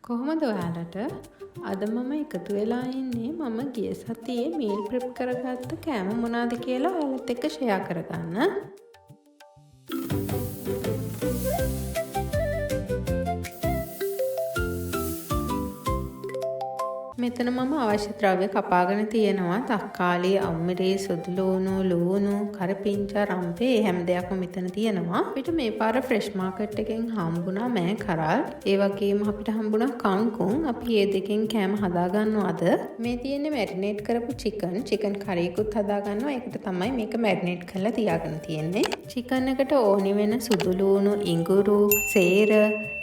කොහොමද ඔයාලට? අද මම එකතු වෙලා ඉන්නේ මම ගිය සතියේ මීල් ප්‍රෙප් කරගත්ත කෑම මොනවාද කියලා ඔයාලත් එක්ක ෂෙයා කරගන්න. මෙතන මම අවශ්‍ය ද්‍රව්‍ය කපාගෙන තියෙනවා. තක්කාලි, අම්මිරි, සුදුලූණු, කරපිංචා, රම්පේ හැම දෙයක්ම මෙතන තියෙනවා. අපිට මේ පාර ෆ්‍රෙෂ් මාකට් එකෙන් හම්බුණා මෑ කරල්. ඒ වගේම අපිට හම්බුණා කංකුම්. අපි මේ දෙකෙන් කෑම හදා ගන්නවද? මේ තියෙන්නේ මැරිනේට් කරපු චිකන් කරියකුත් හදා ගන්නවා. ඒකට තමයි මේක මැරිනේට් කරලා තියාගෙන තියෙන්නේ. චිකන් එකට ඕනි වෙන සුදුලූණු, ඉඟුරු, සේර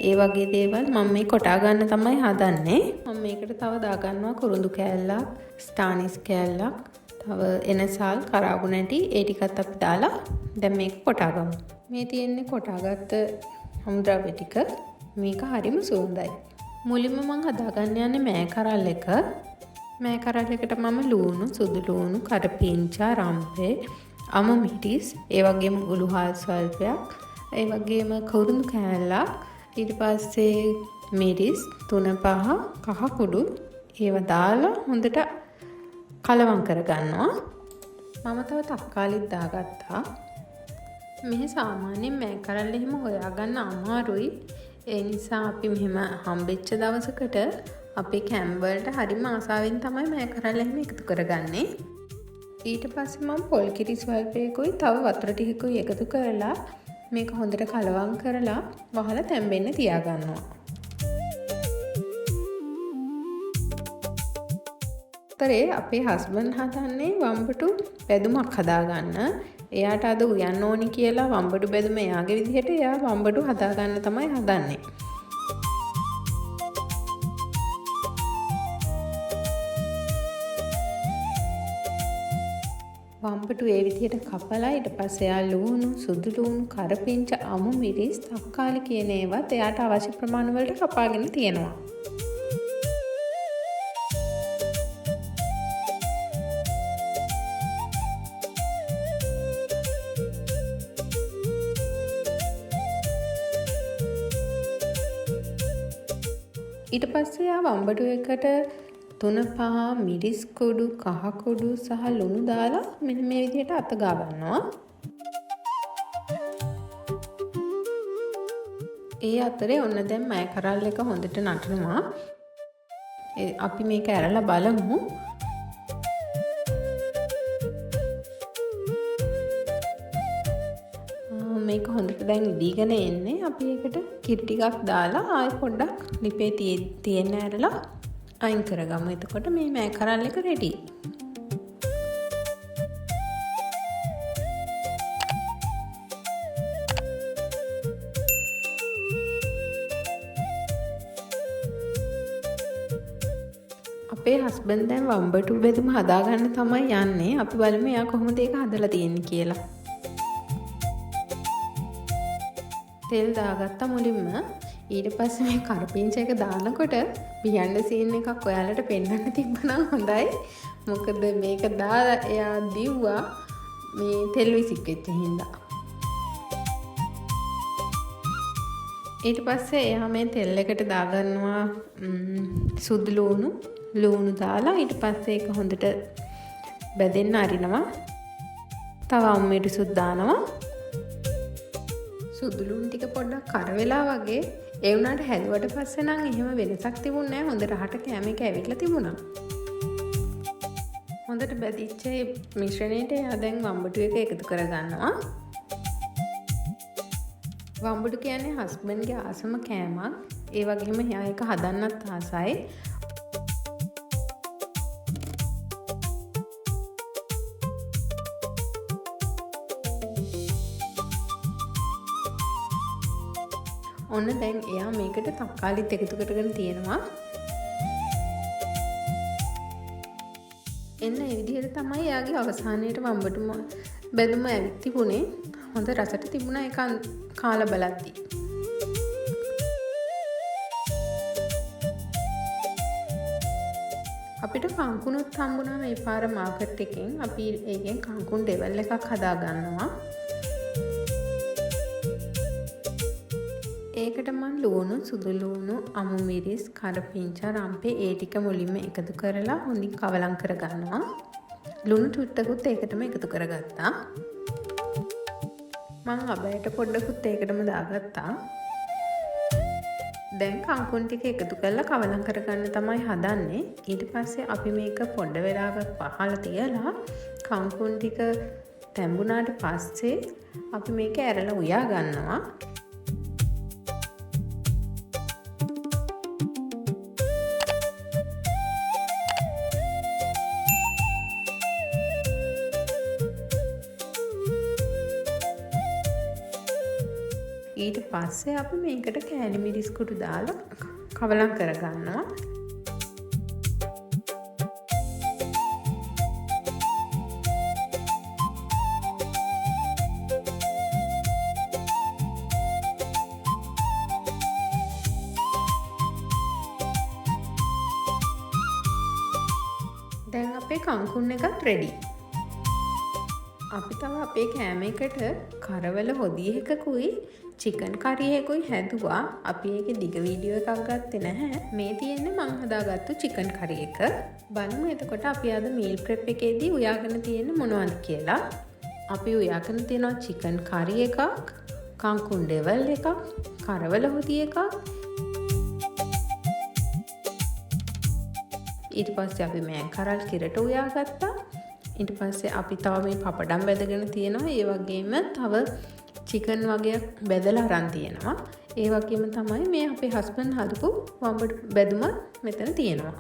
ඒ වගේ දේවල් මම මේ කොටා ගන්න තමයි හදන්නේ. මම මේකට තව දාගන්නවා කුරුඳු කෑල්ලක්, ස්ටානිස් කෑල්ලක්, තව එනසල්, කරාබු නැටි ඒ ටිකත් අපි දාලා දැන් මේක කොටා ගමු. මේ තියෙන්නේ කොටාගත්ත හමුද්‍රව්‍ය ටික. මේක හරිම සුවඳයි. මුලින්ම මම හදාගන්න යන්නේ මෑ කරල් එක. මෑ කරල් එකට මම ලූණු, සුදු ලූණු, කරපිංචා, රම්පේ, අමු මිරිස්, ඒ වගේම උළුහල් ස්වල්පයක්, ඒ වගේම කුරුඳු කෑල්ලක්, ඊට පස්සේ මිරිස් 3-5 කහ කුඩු ඒව දාලා හොඳට කලවම් කරගන්නවා. මම තව තක්කාලිත් දාගත්තා. මෙහි සාමාන්‍යයෙන් මෑ කරල් එහෙම හොයාගන්න අමාරුයි. ඒ නිසා අපි මෙහෙම හම්බෙච්ච දවසකට අපේ කැම්ප් වලට හරිම ආසාවෙන් තමයි මෑ කරල් එහෙම එකතු කරගන්නේ. ඊට පස්සේ මම පොල් කිරි ස්වල්පයකුයි තව වතුර ටිකකුයි එකතු කරලා මේක හොඳට කලවම් කරලා වහලා තැම්බෙන්න තියාගන්නවා. අතරේ අපේ හස්බන්ඩ් හදන්නේ වම්බටු බෙදුමක් හදාගන්න. එයාට අද උයන්න ඕනි කියලා වම්බටු බෙදුම එයාගේ විදිහට එයා වම්බටු හදාගන්න තමයි හදන්නේ. වම්බටු ඒ විදිහට කපලා ඊට පස්සේ එයා ලූණු, සුදු ලූණු, කරපිංච, අමු මිරිස්, තක්කාලි කියන ඒවත් එයාට අවශ්‍ය ප්‍රමාණ වලට කපාගෙන තියෙනවා. ඊට පස්සේ එයා වම්බටු එකට 3-5 මිරිස් කුඩු, කහ කුඩු සහ ලුණු දාලා මෙන්න මේ විදිහට අත ගා ගන්නවා. ඒ අතරේ ඔන්න දැන් මෑ කරල් එක හොඳට නටනවා. අපි මේක ඇරලා බලමු. මේක හොඳට දැන් ඉදීගෙන එන්නේ. අපි ඒකට කිරි ටිකක් දාලා ආයෙ පොඩ්ඩක් ලිපේ තියෙන්න ඇරලා අයින් කරගමු. එතකොට මේ මෑ කරල් එක රෙඩි. අපේ හස්බන්ඩ් දැන් වම්බටු බෙදුම හදාගන්න තමයි යන්නේ. අපි බලමු එයා කොහොමද ඒක හදලා තියෙන්නේ කියලා. තෙල් දාගත්තා මුලින්ම. ඊට පස්සේ මේ කරපිංච එක දානකොට බියන්ඩ් සීන් එකක් ඔයාලට පෙන්වන්න තිබ්බනම් හොඳයි. මොකද මේක දාලා එයා දිව්වා මේ තෙල් විසික් වෙච්ච හින්දා. ඊට පස්සේ එයා මේ තෙල් එකට දාගන්නවා සුදු ලූණු දාලා ඊට පස්සේ ඒක හොඳට බැදෙන්න අරිනවා. තව අමු මිරිසුත් දානවා. සුදු ලූණු ටික පොඩ්ඩක් කර වෙලා වගේ ඒ වුණාට හැදුවට පස්සේ නම් එහෙම වෙනසක් තිබුණේ නැහැ. හොඳ රහට කෑම එක ඇවිල්ලා තිබුණා. හොඳට බැදිච්ච මිශ්‍රණයට එයා දැන් වම්බටු එක එකතු කරගන්නවා. වම්බටු කියන්නේ හස්බන්ඩ්ගේ ආසම කෑමක්. ඒ වගේම එයා ඒක හදන්නත් ආසයි. ඔන්න දැන් එයා මේකට තක්කාලිත් එකතු කරගෙන තියෙනවා. එන්න ඒ විදිහට තමයි එයාගේ අවසානයේට වම්බටු බෙදුම ඇවිත් තිබුණේ. හොඳ රසට තිබුණා ඒක කාලා බලද්දී. අපිට කංකුණුත් හම්බුණා මේ පාර මාකට් එකෙන්. අපි ඒකෙන් කංකුන් ඩෙවල් එකක් හදා ගන්නවා. ඒකට ඒකට මම ලුණු, සුදු ලුණු, අමු මිරිස්, කරපිංචා, රම්පේ ඒ ටික මුලින්ම එකතු කරලා හොඳින් කවලම් කරගන්නවා. ලුණු ටුට්ටකුත් ඒකටම එකතු කරගත්තා. මම අබයට පොඩ්ඩකුත් ඒකටම දාගත්තා. දැන් කංකුන් ටික එකතු කරලා කවලම් කරගන්න තමයි හදන්නේ. ඊට පස්සේ අපි මේක පොඩ වෙලාවක් පහළ තියලා කංකුන් ටික තැඹුණාට පස්සේ අපි මේක ඇරලා උයා ගන්නවා. ඊට පස්සේ අපි මේකට කෑලි මිරිස් කුඩු දාලා කවලම් කරගන්නවා. දැන් අපේ කංකුන් එකත් රෙඩි. අපි තව අපේ කෑම එකට කරවල හොදිය එකකුයි චිකන් කරි එකකුයි හැදුවා. අපි ඒකේ දිග වීඩියෝ එකක් ගත්තේ නැහැ. මේ තියෙන්නේ මං හදාගත්තු චිකන් කරි එක. බලමු එතකොට අපි අද මීල් ප්‍රෙප් එකේදී උයාගෙන තියෙන්නේ මොනවද කියලා. අපි උයාගෙන තියෙනවා චිකන් කරි එකක්, කංකුන් ඩෙවල් එකක්, කරවල හොදිය එකක්. ඊට පස්සේ අපි මෑන් කරල් කිරට උයාගත්තා. ඊට පස්සේ අපි තව මේ පපඩම් බැදගෙන තියෙනවා. ඒ වගේම තව චිකන් වගේක් බැදලා අරන් තියෙනවා. ඒ වගේම තමයි මේ අපේ හස්බන්ඩ් හදපු වම්බඩු බැදුම මෙතන තියෙනවා.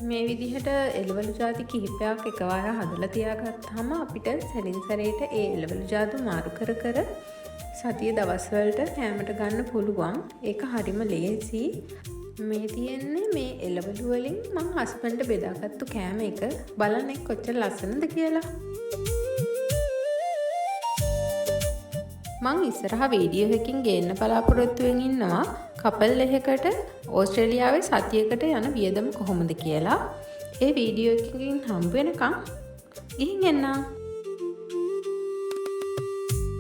මේ විදිහට එළවලු ಜಾති කිහිපයක් එකවර හදලා තියාගත්තාම අපිට සැරින් සැරේට ඒ එළවලු ಜಾතු මාරු කර කර සතියේ දවස්වලට කෑමට ගන්න පුළුවන්. ඒක හරිම ලේසි. මේ තියෙන්නේ මේ එළවලු වලින් මං හස්බන්ඩ්ට බෙදාගත්තු කෑම එක. බලන්න ඒක කොච්චර ලස්සනද කියලා. මං ඉස්සරහ වීඩියෝ එකකින් ගේන්න බලාපොරොත්තු වෙමින් ඉන්නවා කපල් එකකට ඕස්ට්‍රේලියාවේ සතියකට යන වියදම කොහොමද කියලා. ඒ වීඩියෝ එකකින් හම්බ වෙනකම් ගිහින් එන්න.